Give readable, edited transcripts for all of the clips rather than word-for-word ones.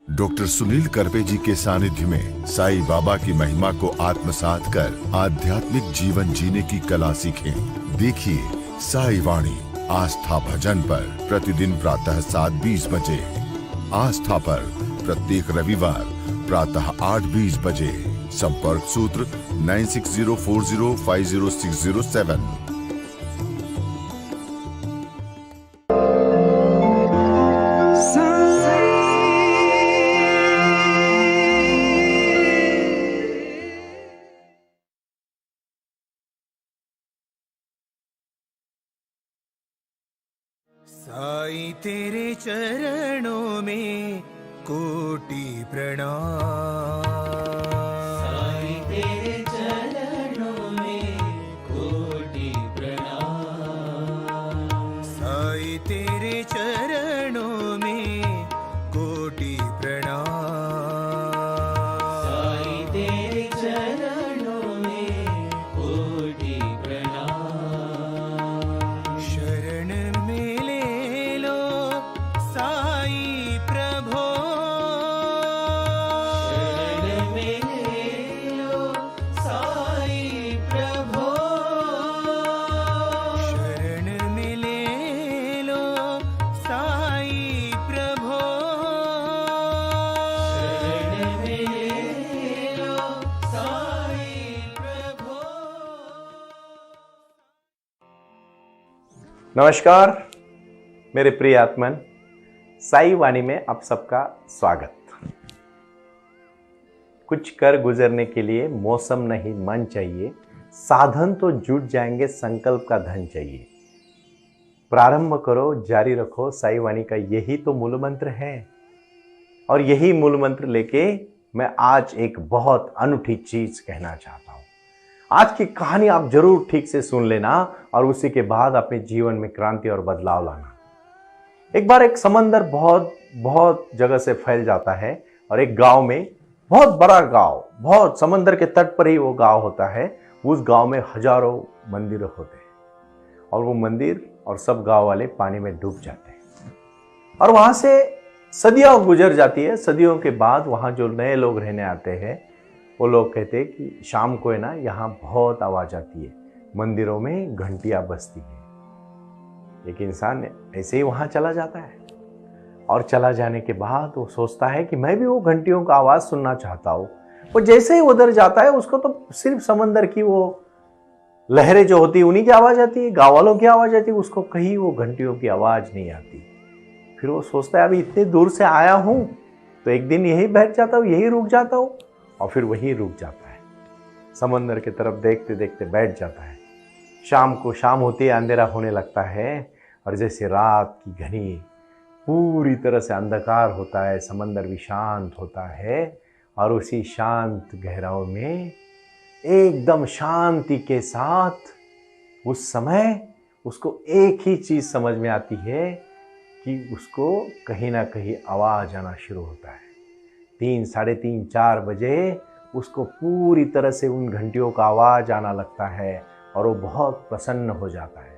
Doctor Sunil Karpe जी के सानिध्य में साईं बाबा की महिमा को आत्मसात कर आध्यात्मिक जीवन जीने की कला सीखें। देखिए साई वाणी आस्था भजन पर प्रतिदिन प्रातः 7:20 बजे, आस्था पर प्रत्येक रविवार प्रातः 8:20 बजे। संपर्क सूत्र 9604050607। साईं तेरे चरणों में कोटि प्रणाम। साईं तेरे चरणों में कोटि प्रणाम। साईं तेरे चरणों में कोटि प्रणाम। साईं तेरे चरणों में कोटि प्रणाम। शरण में ले लो साईं प्रभो। शरण में ले लो साईं प्रभो। शरण में ले लो साईं प्रभो। शरण में ले लो साईं प्रभो। नमस्कार मेरे प्रिय आत्मन, साई वाणी में आप सबका स्वागत। कुछ कर गुजरने के लिए मौसम नहीं मन चाहिए, साधन तो जुट जाएंगे, संकल्प का धन चाहिए। प्रारंभ करो, जारी रखो, साई वाणी का यही तो मूल मंत्र है। और यही मूल मंत्र लेके मैं आज एक बहुत अनूठी चीज कहना चाहता हूं। आज की कहानी आप जरूर ठीक से सुन लेना और उसी के बाद अपने जीवन में क्रांति और बदलाव लाना। एक बार एक समंदर बहुत जगह से फैल जाता है और एक गांव में, बहुत बड़ा गांव, बहुत समंदर के तट पर ही वो गांव होता है। उस गांव में हजारों मंदिर होते हैं और वो मंदिर और सब गांव वाले पानी में डूब जाते हैं। और वहां से सदियां गुजर जाती है। सदियों के बाद वहां जो नए लोग रहने आते हैं, वो लोग कहते हैं कि शाम को है ना, यहाँ बहुत आवाज आती है, मंदिरों में घंटियां बजती है। एक इंसान ऐसे ही वहां चला जाता है और चला जाने के बाद वो सोचता है कि मैं भी वो घंटियों का आवाज सुनना चाहता हूँ। वो जैसे ही उधर जाता है, उसको तो सिर्फ समंदर की वो लहरें जो होती है उन्हीं की आवाज आती है, गाँव वालों की आवाज आती है, उसको कहीं वो घंटियों की आवाज नहीं आती। फिर वो सोचता है अभी इतनी दूर से आया हूँ तो एक दिन यही बैठ जाता हूँ, यही रुक जाता हूँ। और फिर वही रुक जाता है, समंदर की तरफ देखते देखते बैठ जाता है। शाम होती है, अंधेरा होने लगता है और जैसे रात की घनी पूरी तरह से अंधकार होता है, समंदर भी शांत होता है। और उसी शांत गहराई में एकदम शांति के साथ उस समय उसको एक ही चीज समझ में आती है कि उसको कहीं ना कहीं आवाज आना शुरू होता है। 3, 3:30, 4 बजे उसको पूरी तरह से उन घंटियों का आवाज आना लगता है और वो बहुत प्रसन्न हो जाता है।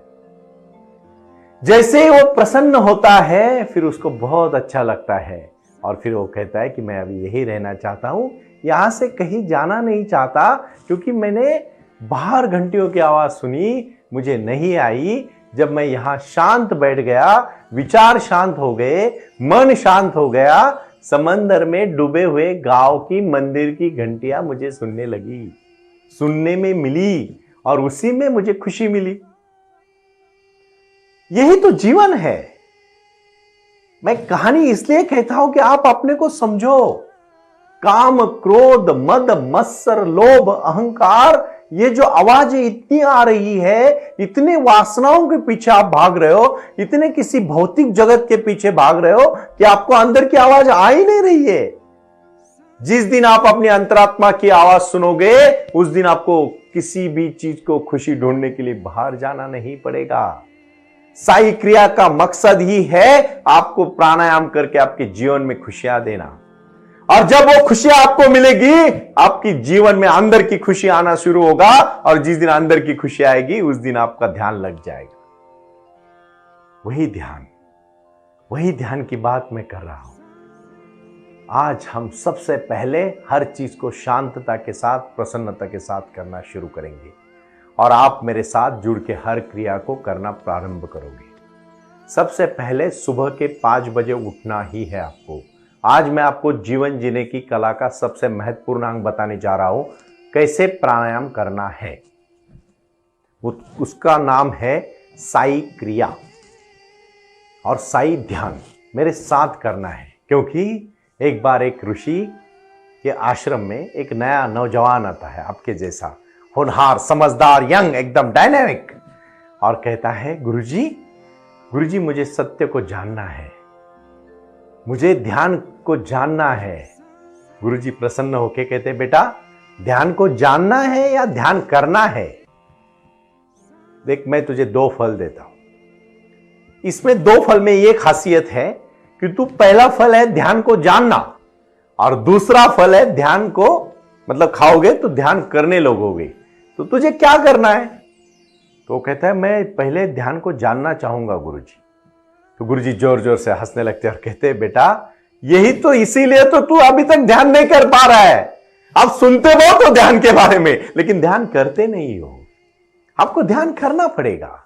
जैसे वो प्रसन्न होता है, फिर उसको बहुत अच्छा लगता है और फिर वो कहता है कि मैं अभी यही रहना चाहता हूं, यहां से कहीं जाना नहीं चाहता, क्योंकि मैंने बाहर घंटियों की आवाज सुनी, मुझे नहीं आई। जब मैं यहां शांत बैठ गया, विचार शांत हो गए, मन शांत हो गया, समंदर में डूबे हुए गांव की मंदिर की घंटियां मुझे सुनने में मिली और उसी में मुझे खुशी मिली। यही तो जीवन है। मैं कहानी इसलिए कहता हूं कि आप अपने को समझो। काम, क्रोध, मद, मत्सर, लोभ, अहंकार, ये जो आवाजें इतनी आ रही है, इतने वासनाओं के पीछे आप भाग रहे हो, इतने किसी भौतिक जगत के पीछे भाग रहे हो कि आपको अंदर की आवाज आ ही नहीं रही है। जिस दिन आप अपनी अंतरात्मा की आवाज सुनोगे, उस दिन आपको किसी भी चीज को खुशी ढूंढने के लिए बाहर जाना नहीं पड़ेगा। साई क्रिया का मकसद ही है आपको प्राणायाम करके आपके जीवन में खुशियां देना। और जब वो खुशियां आपको मिलेगी, आपकी जीवन में अंदर की खुशी आना शुरू होगा और जिस दिन अंदर की खुशी आएगी उस दिन आपका ध्यान लग जाएगा। वही ध्यान की बात मैं कर रहा हूं। आज हम सबसे पहले हर चीज को शांतता के साथ, प्रसन्नता के साथ करना शुरू करेंगे और आप मेरे साथ जुड़ के हर क्रिया को करना प्रारंभ करोगे। सबसे पहले सुबह के 5 बजे उठना ही है आपको। आज मैं आपको जीवन जीने की कला का सबसे महत्वपूर्ण अंग बताने जा रहा हूं, कैसे प्राणायाम करना है। उसका नाम है साई क्रिया और साई ध्यान। मेरे साथ करना है, क्योंकि एक बार एक ऋषि के आश्रम में एक नया नौजवान आता है, आपके जैसा होनहार, समझदार, यंग, एकदम डायनेमिक, और कहता है गुरुजी मुझे सत्य को जानना है, मुझे ध्यान को जानना है। गुरुजी प्रसन्न होके कहते, बेटा ध्यान को जानना है या ध्यान करना है? देख, मैं तुझे 2 फल देता हूं। इसमें 2 फल में ये खासियत है कि तू पहला फल है ध्यान को जानना और दूसरा फल है ध्यान को, मतलब खाओगे तो ध्यान करने लगोगे। तो तुझे क्या करना है? तो कहता है मैं पहले ध्यान को जानना चाहूंगा गुरुजी। तो गुरुजी जोर जोर से हंसने लगते और कहते हैं, बेटा यही तो, इसीलिए तो तू अभी तक ध्यान नहीं कर पा रहा है। आप सुनते हो तो ध्यान के बारे में, लेकिन ध्यान करते नहीं हो। आपको ध्यान करना पड़ेगा।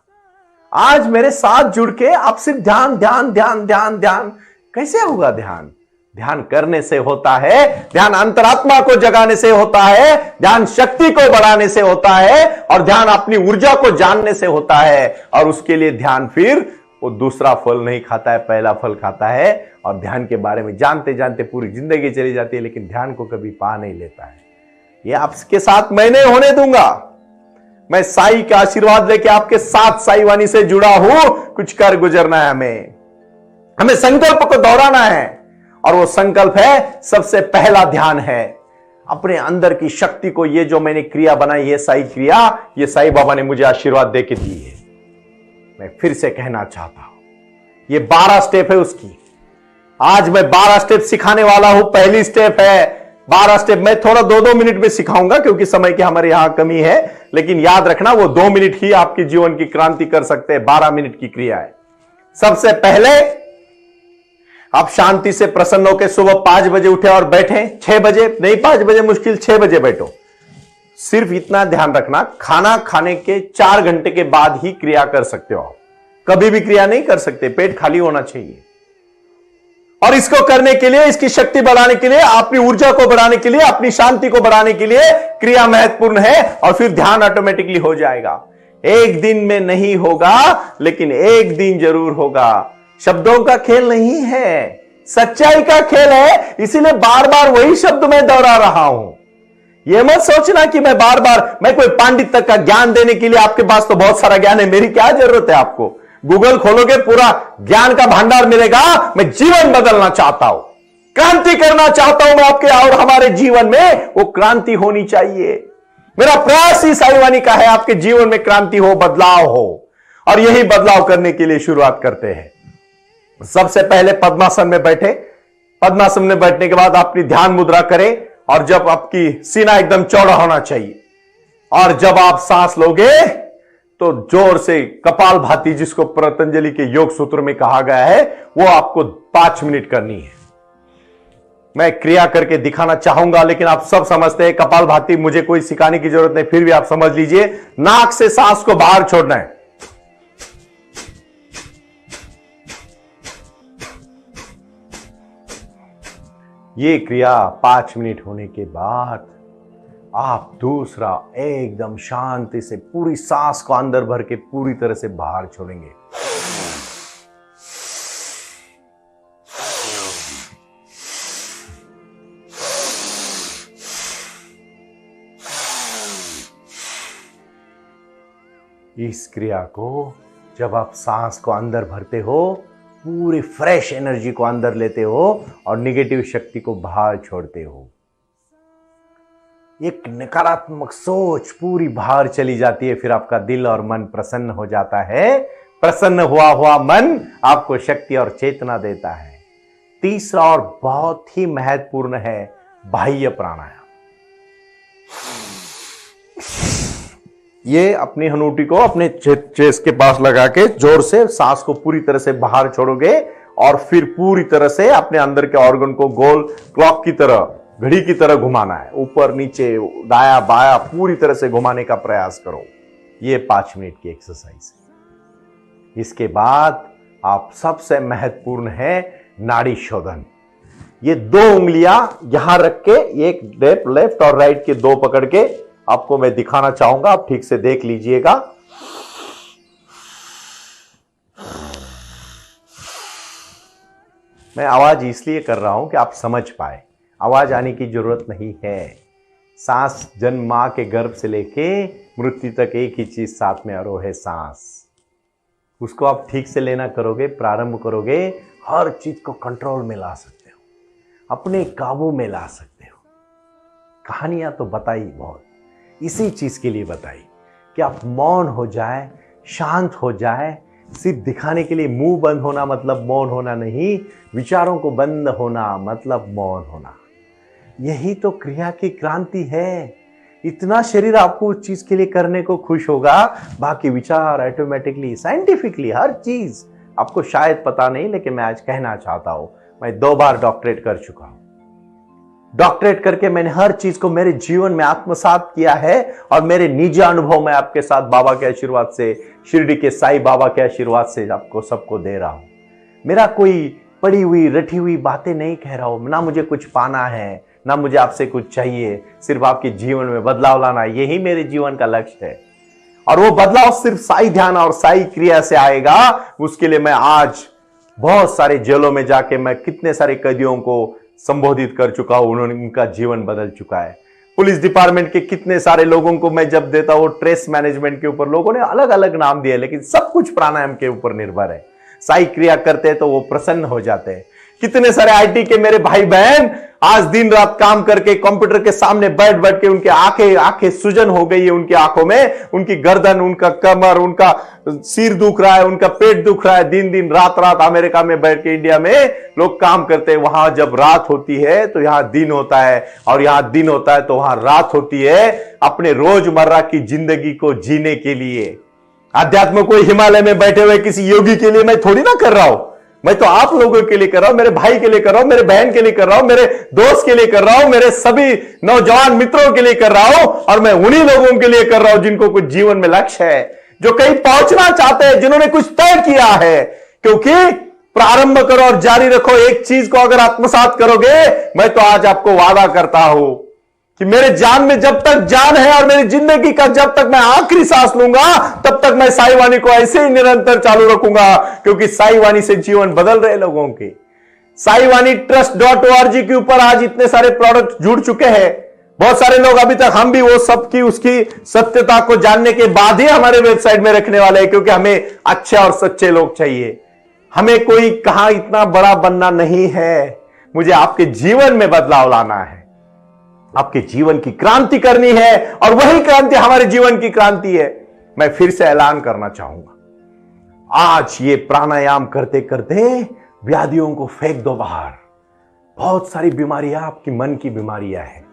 आज मेरे साथ जुड़ के आप सिर्फ ध्यान ध्यान ध्यान ध्यान ध्यान, कैसे होगा ध्यान? ध्यान करने से होता है, ध्यान अंतरात्मा को जगाने से होता है, ध्यान शक्ति को बढ़ाने से होता है, और ध्यान अपनी ऊर्जा को जानने से होता है। और उसके लिए ध्यान फिर वो दूसरा फल नहीं खाता है, पहला फल खाता है। और ध्यान के बारे में जानते जानते पूरी जिंदगी चली जाती है, लेकिन ध्यान को कभी पा नहीं लेता है। ये आपके साथ मैं नहीं होने दूंगा। मैं साई का आशीर्वाद लेके आपके साथ साई वाणी से जुड़ा हूं। कुछ कर गुजरना है, हमें संकल्प को दोहराना है, और वो संकल्प है, सबसे पहला ध्यान है अपने अंदर की शक्ति को। ये जो मैंने क्रिया बनाई, ये साई क्रिया, ये साई बाबा ने मुझे आशीर्वाद देके दी है। मैं फिर से कहना चाहता हूं, ये 12 स्टेप है उसकी। आज मैं 12 स्टेप सिखाने वाला हूं। पहली स्टेप है 12 स्टेप। मैं थोड़ा 2-2 मिनट में सिखाऊंगा, क्योंकि समय की हमारे यहां कमी है, लेकिन याद रखना वो 2 मिनट ही आपके जीवन की क्रांति कर सकते हैं। 12 मिनट की क्रिया है। सबसे पहले आप शांति से प्रसन्न होकर सुबह 5 बजे उठे और बैठे। 6 बजे नहीं, 5 बजे मुश्किल, 6 बजे बैठो। सिर्फ इतना ध्यान रखना, खाना खाने के 4 घंटे के बाद ही क्रिया कर सकते हो आप। कभी भी क्रिया नहीं कर सकते, पेट खाली होना चाहिए। और इसको करने के लिए, इसकी शक्ति बढ़ाने के लिए, अपनी ऊर्जा को बढ़ाने के लिए, अपनी शांति को बढ़ाने के लिए क्रिया महत्वपूर्ण है। और फिर ध्यान ऑटोमेटिकली हो जाएगा। एक दिन में नहीं होगा, लेकिन एक दिन जरूर होगा। शब्दों का खेल नहीं है, सच्चाई का खेल है। इसीलिए बार बार वही शब्द मैं दोहरा रहा हूं। यह मत सोचना कि मैं बार बार, मैं कोई पंडित तक का ज्ञान देने के लिए, आपके पास तो बहुत सारा ज्ञान है, मेरी क्या जरूरत है आपको? गूगल खोलोगे, पूरा ज्ञान का भंडार मिलेगा। मैं जीवन बदलना चाहता हूं, क्रांति करना चाहता हूं मैं आपके और हमारे जीवन में। वो क्रांति होनी चाहिए। मेरा प्रयास ही साई वाणी का है, आपके जीवन में क्रांति हो, बदलाव हो। और यही बदलाव करने के लिए शुरुआत करते हैं। सबसे पहले पद्मासन में बैठे। पद्मासन में बैठने के बाद अपनी ध्यान मुद्रा करें, और जब आपकी सीना एकदम चौड़ा होना चाहिए, और जब आप सांस लोगे तो जोर से कपाल भाती, जिसको पतंजलि के योग सूत्र में कहा गया है, वो आपको 5 मिनट करनी है। मैं क्रिया करके दिखाना चाहूंगा, लेकिन आप सब समझते हैं कपाल भाती मुझे कोई सिखाने की जरूरत नहीं, फिर भी आप समझ लीजिए। नाक से सांस को बाहर छोड़ना है। ये क्रिया 5 मिनट होने के बाद आप दूसरा एकदम शांति से पूरी सांस को अंदर भर के पूरी तरह से बाहर छोड़ेंगे। इस क्रिया को जब आप सांस को अंदर भरते हो, पूरी फ्रेश एनर्जी को अंदर लेते हो और निगेटिव शक्ति को बाहर छोड़ते हो। एक नकारात्मक सोच पूरी बाहर चली जाती है। फिर आपका दिल और मन प्रसन्न हो जाता है। प्रसन्न हुआ मन आपको शक्ति और चेतना देता है। तीसरा और बहुत ही महत्वपूर्ण है बाह्य प्राणायाम। ये अपनी हनूटी को अपने चेस्ट के पास लगा के जोर से सांस को पूरी तरह से बाहर छोड़ोगे और फिर पूरी तरह से अपने अंदर के ऑर्गन को गोल क्लॉक की तरह, घड़ी की तरह घुमाना है, ऊपर नीचे दाया बाया पूरी तरह से घुमाने का प्रयास करो। ये 5 मिनट की एक्सरसाइज है। इसके बाद आप सबसे महत्वपूर्ण है नाड़ी शोधन। ये 2 उंगलियां यहां रख के, एक लेफ्ट और राइट के 2 पकड़ के आपको मैं दिखाना चाहूंगा, आप ठीक से देख लीजिएगा। मैं आवाज इसलिए कर रहा हूं कि आप समझ पाए, आवाज आने की जरूरत नहीं है। सांस जन्म मां के गर्भ से लेके मृत्यु तक एक ही चीज साथ में आरोह है, सांस। उसको आप ठीक से लेना करोगे, प्रारंभ करोगे, हर चीज को कंट्रोल में ला सकते हो, अपने काबू में ला सकते हो। कहानियां तो बताई बहुत, इसी चीज के लिए बताई कि आप मौन हो जाए, शांत हो जाए। सिर्फ दिखाने के लिए मुंह बंद होना मतलब मौन होना नहीं, विचारों को बंद होना मतलब मौन होना। यही तो क्रिया की क्रांति है। इतना शरीर आपको उस चीज के लिए करने को खुश होगा, बाकी विचार ऑटोमेटिकली, साइंटिफिकली हर चीज आपको शायद पता नहीं, लेकिन मैं आज कहना चाहता हूं, मैं 2 बार डॉक्टरेट कर चुका हूं। डॉक्टरेट करके मैंने हर चीज को मेरे जीवन में आत्मसात किया है और मेरे निजी अनुभव में आपके साथ बाबा के आशीर्वाद से, शिरडी के साईं बाबा के आशीर्वाद से आपको सबको दे रहा हूं। मेरा कोई पड़ी हुई रटी हुई बातें नहीं कह रहा हूं, ना मुझे कुछ पाना है, ना मुझे आपसे कुछ चाहिए, सिर्फ आपके जीवन में बदलाव लाना, यही मेरे जीवन का लक्ष्य है। और वो बदलाव सिर्फ साई ध्यान और साई क्रिया से आएगा। उसके लिए मैं आज बहुत सारे जेलों में जाके मैं कितने सारे कैदियों को संबोधित कर चुका हूं, उन्होंने उनका जीवन बदल चुका है। पुलिस डिपार्टमेंट के कितने सारे लोगों को मैं जब देता हूं ट्रेस मैनेजमेंट के ऊपर, लोगों ने अलग अलग नाम दिए, लेकिन सब कुछ प्राणायाम के ऊपर निर्भर है। साई क्रिया करते हैं तो वो प्रसन्न हो जाते हैं। कितने सारे आईटी के मेरे भाई बहन आज दिन रात काम करके कंप्यूटर के सामने बैठ बैठ के उनके आंखें सुजन हो गई है, उनकी आंखों में, उनकी गर्दन, उनका कमर, उनका सिर दुख रहा है, उनका पेट दुख रहा है। दिन दिन रात रात अमेरिका में बैठ के इंडिया में लोग काम करते हैं। वहां जब रात होती है तो यहां दिन होता है, और यहां दिन होता है तो वहां रात होती है। अपने रोजमर्रा की जिंदगी को जीने के लिए अध्यात्म को हिमालय में बैठे हुए किसी योगी के लिए मैं थोड़ी ना कर रहा हूं, मैं तो आप लोगों के लिए कर रहा हूं, मेरे भाई के लिए कर रहा हूं, मेरे बहन के लिए कर रहा हूं, मेरे दोस्त के लिए कर रहा हूं, मेरे सभी नौजवान मित्रों के लिए कर रहा हूं, और मैं उन्हीं लोगों के लिए कर रहा हूं जिनको कुछ जीवन में लक्ष्य है, जो कहीं पहुंचना चाहते हैं, जिन्होंने कुछ तय किया है। क्योंकि प्रारंभ करो और जारी रखो, एक चीज को अगर आत्मसात करोगे, मैं तो आज आपको वादा करता हूं कि मेरे जान में जब तक जान है और मेरी जिंदगी का जब तक मैं आखिरी सांस लूंगा, तब तक मैं साई वाणी को ऐसे ही निरंतर चालू रखूंगा। क्योंकि साई वाणी से जीवन बदल रहे लोगों के। साई वाणी trust.org के ऊपर आज इतने सारे प्रोडक्ट जुड़ चुके हैं। बहुत सारे लोग अभी तक, हम भी वो सबकी उसकी सत्यता को जानने के बाद ही हमारे वेबसाइट में रखने वाले हैं, क्योंकि हमें अच्छे और सच्चे लोग चाहिए। हमें कोई कहां इतना बड़ा बनना नहीं है, मुझे आपके जीवन में बदलाव लाना है, आपके जीवन की क्रांति करनी है, और वही क्रांति हमारे जीवन की क्रांति है। मैं फिर से ऐलान करना चाहूंगा, आज ये प्राणायाम करते करते व्याधियों को फेंक दो बाहर। बहुत सारी बीमारियां आपकी मन की बीमारियां हैं।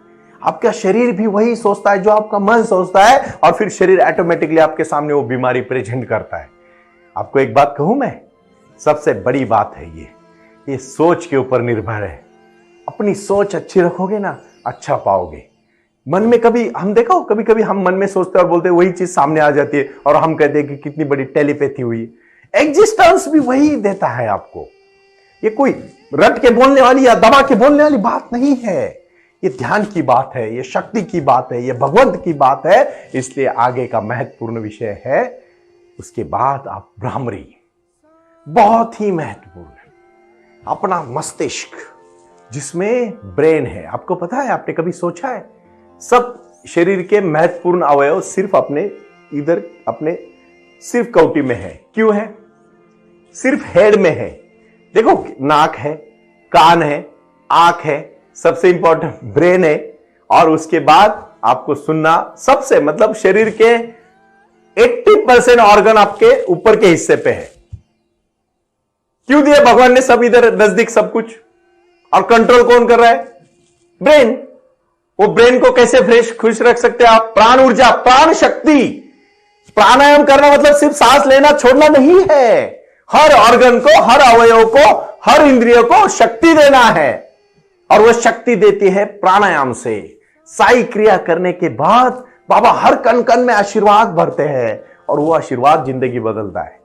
आपका शरीर भी वही सोचता है जो आपका मन सोचता है, और फिर शरीर ऑटोमेटिकली आपके सामने वो बीमारी प्रेजेंट करता है। आपको एक बात कहूं मैं, सबसे बड़ी बात है ये सोच के ऊपर निर्भर है। अपनी सोच अच्छी रखोगे ना, अच्छा पाओगे। मन में कभी हम देखो, कभी कभी हम मन में सोचते हैं और बोलते हैं, वही चीज सामने आ जाती है, और हम कहते हैं कि कितनी बड़ी टेलीपैथी हुई। एग्जिस्टेंस भी वही देता है आपको। ये कोई रट के बोलने वाली या दबा के बोलने वाली बात नहीं है, ये ध्यान की बात है, ये शक्ति की बात है, ये भगवंत की बात है। इसलिए आगे का महत्वपूर्ण विषय है। उसके बाद आप भ्रामरी, बहुत ही महत्वपूर्ण है, अपना मस्तिष्क जिसमें ब्रेन है। आपको पता है, आपने कभी सोचा है, सब शरीर के महत्वपूर्ण अवयव सिर्फ अपने इधर अपने सिर्फ कौटी में है। क्यों है? सिर्फ हेड में है। देखो, नाक है, कान है, आंख है, सबसे इंपॉर्टेंट ब्रेन है, और उसके बाद आपको सुनना, सबसे मतलब शरीर के 80% ऑर्गन आपके ऊपर के हिस्से पे है। क्यों दिया भगवान ने सब इधर नजदीक सब कुछ? और कंट्रोल कौन कर रहा है? ब्रेन। वो ब्रेन को कैसे फ्रेश खुश रख सकते हैं आप? प्राण ऊर्जा, प्राण शक्ति। प्राणायाम करना मतलब सिर्फ सांस लेना छोड़ना नहीं है। हर ऑर्गन को, हर अवयव को हर इंद्रिय को शक्ति देना है, और वह शक्ति देती है प्राणायाम से। साई क्रिया करने के बाद बाबा हर कण कण में आशीर्वाद भरते हैं, और वो आशीर्वाद जिंदगी बदलता है।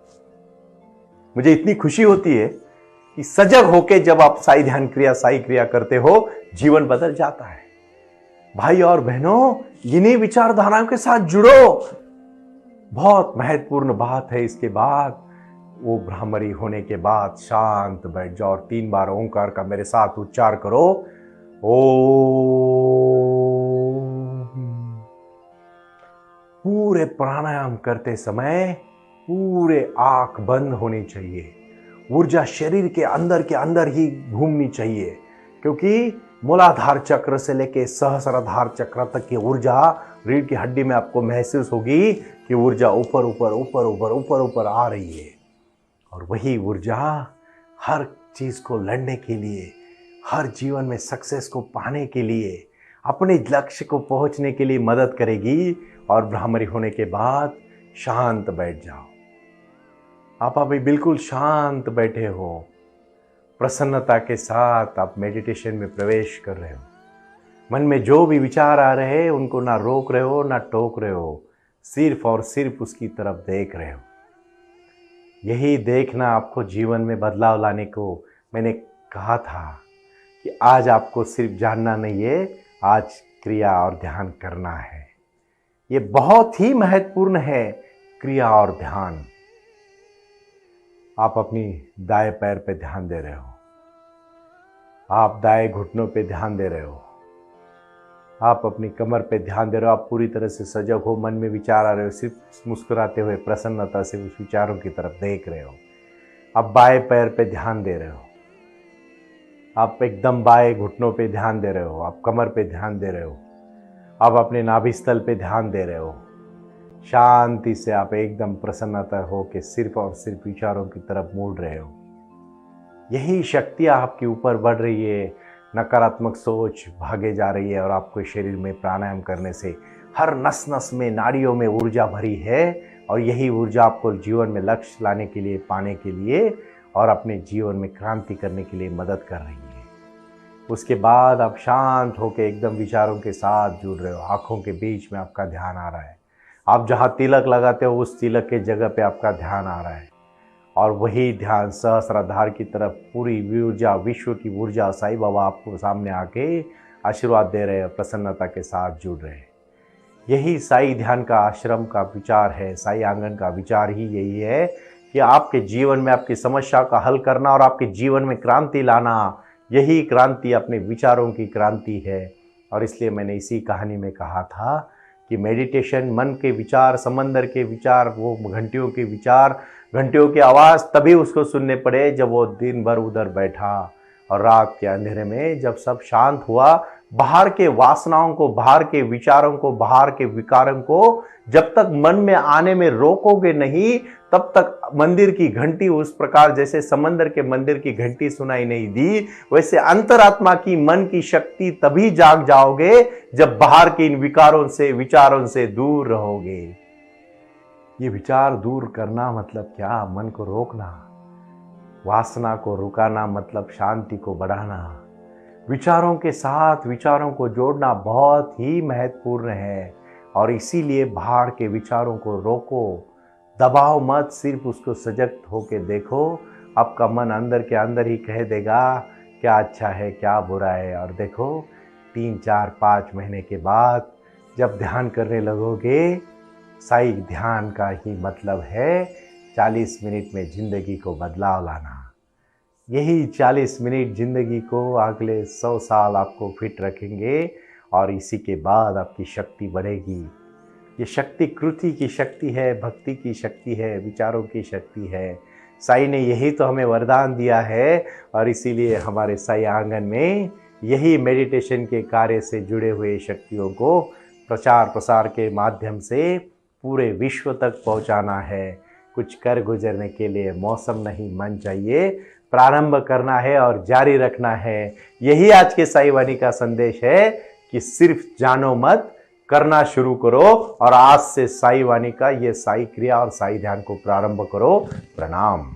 मुझे इतनी खुशी होती है कि सजग होके जब आप साई ध्यान क्रिया, साई क्रिया करते हो, जीवन बदल जाता है। भाई और बहनों, इन्हीं विचारधाराओं के साथ जुड़ो। बहुत महत्वपूर्ण बात है। इसके बाद वो ब्राह्मणी होने के बाद शांत बैठ जाओ और 3 बार ओंकार का मेरे साथ उच्चार करो। ओम। पूरे प्राणायाम करते समय पूरे आंख बंद होनी चाहिए। ऊर्जा शरीर के अंदर ही घूमनी चाहिए, क्योंकि मूलाधार चक्र से लेके सहस्राधार चक्र तक की ऊर्जा रीढ़ की हड्डी में आपको महसूस होगी कि ऊर्जा ऊपर ऊपर ऊपर ऊपर ऊपर ऊपर आ रही है। और वही ऊर्जा हर चीज को लड़ने के लिए, हर जीवन में सक्सेस को पाने के लिए, अपने लक्ष्य को पहुंचने के लिए मदद करेगी। और ब्राह्मणी होने के बाद शांत बैठ जाओ। आप अभी बिल्कुल शांत बैठे हो, प्रसन्नता के साथ आप मेडिटेशन में प्रवेश कर रहे हो। मन में जो भी विचार आ रहे हैं उनको ना रोक रहे हो ना टोक रहे हो, सिर्फ और सिर्फ उसकी तरफ देख रहे हो। यही देखना आपको जीवन में बदलाव लाने को मैंने कहा था कि आज आपको सिर्फ जानना नहीं है, आज क्रिया और ध्यान करना है। ये बहुत ही महत्वपूर्ण है, क्रिया और ध्यान। आप अपनी दाएं पैर पे ध्यान दे रहे हो, आप दाएं घुटनों पे ध्यान दे रहे हो, आप अपनी कमर पे ध्यान दे रहे हो। आप पूरी तरह से सजग हो, मन में विचार आ रहे हो, सिर्फ मुस्कुराते हुए प्रसन्नता से उस विचारों की तरफ देख रहे हो। आप बाएं पैर पे ध्यान दे रहे हो, आप एकदम बाएं घुटनों पे ध्यान दे रहे हो, आप कमर पे ध्यान दे रहे हो, आप अपने नाभिस्थल पे ध्यान दे रहे हो। शांति से आप एकदम प्रसन्नता हो के सिर्फ और सिर्फ विचारों की तरफ मुड़ रहे हो। यही शक्तियाँ आपके ऊपर बढ़ रही है, नकारात्मक सोच भागे जा रही है, और आपको शरीर में प्राणायाम करने से हर नस नस में, नाड़ियों में ऊर्जा भरी है। और यही ऊर्जा आपको जीवन में लक्ष्य लाने के लिए, पाने के लिए और अपने जीवन में क्रांति करने के लिए मदद कर रही है। उसके बाद आप शांत होकर एकदम विचारों के साथ जुड़ रहे हो। आंखों के बीच में आपका ध्यान आ रहा है। आप जहाँ तिलक लगाते हो उस तिलक के जगह पे आपका ध्यान आ रहा है, और वही ध्यान सहस्राधार की तरफ पूरी ऊर्जा, विश्व की ऊर्जा, साईं बाबा आपको सामने आके आशीर्वाद दे रहे हैं, प्रसन्नता के साथ जुड़ रहे हैं। यही साई ध्यान का आश्रम का विचार है, साई आंगन का विचार ही यही है कि आपके जीवन में आपकी समस्या का हल करना और आपके जीवन में क्रांति लाना। यही क्रांति अपने विचारों की क्रांति है। और इसलिए मैंने इसी कहानी में कहा था कि मेडिटेशन, मन के विचार, समंदर के विचार, वो घंटियों के विचार, घंटियों की आवाज़ तभी उसको सुनने पड़े जब वो दिन भर उधर बैठा, और रात के अंधेरे में जब सब शांत हुआ, बाहर के वासनाओं को, बाहर के विचारों को, बाहर के विकारों को जब तक मन में आने में रोकोगे नहीं, तब तक मंदिर की घंटी उस प्रकार जैसे समंदर के मंदिर की घंटी सुनाई नहीं दी, वैसे अंतरात्मा की, मन की शक्ति तभी जाग जाओगे जब बाहर के इन विकारों से, विचारों से दूर रहोगे। ये विचार दूर करना मतलब क्या? मन को रोकना। वासना को रुकाना मतलब शांति को बढ़ाना। विचारों के साथ विचारों को जोड़ना बहुत ही महत्वपूर्ण है, और इसीलिए बाहर के विचारों को रोको, दबाओ मत, सिर्फ उसको सजग होके देखो। आपका मन अंदर के अंदर ही कह देगा क्या अच्छा है, क्या बुरा है। और देखो 3, 4, 5 महीने के बाद जब ध्यान करने लगोगे, साई ध्यान का ही मतलब है 40 मिनट में जिंदगी को बदलाव लाना। यही 40 मिनट जिंदगी को अगले 100 साल आपको फिट रखेंगे, और इसी के बाद आपकी शक्ति बढ़ेगी। ये शक्ति कृति की शक्ति है, भक्ति की शक्ति है, विचारों की शक्ति है। साई ने यही तो हमें वरदान दिया है, और इसीलिए हमारे साई आंगन में यही मेडिटेशन के कार्य से जुड़े हुए शक्तियों को प्रचार प्रसार के माध्यम से पूरे विश्व तक पहुंचाना है। कुछ कर गुजरने के लिए मौसम नहीं, मन चाहिए। प्रारंभ करना है और जारी रखना है। यही आज के साई वाणी का संदेश है कि सिर्फ जानो मत, करना शुरू करो। और आज से साई वाणी का ये साई क्रिया और साई ध्यान को प्रारंभ करो। प्रणाम।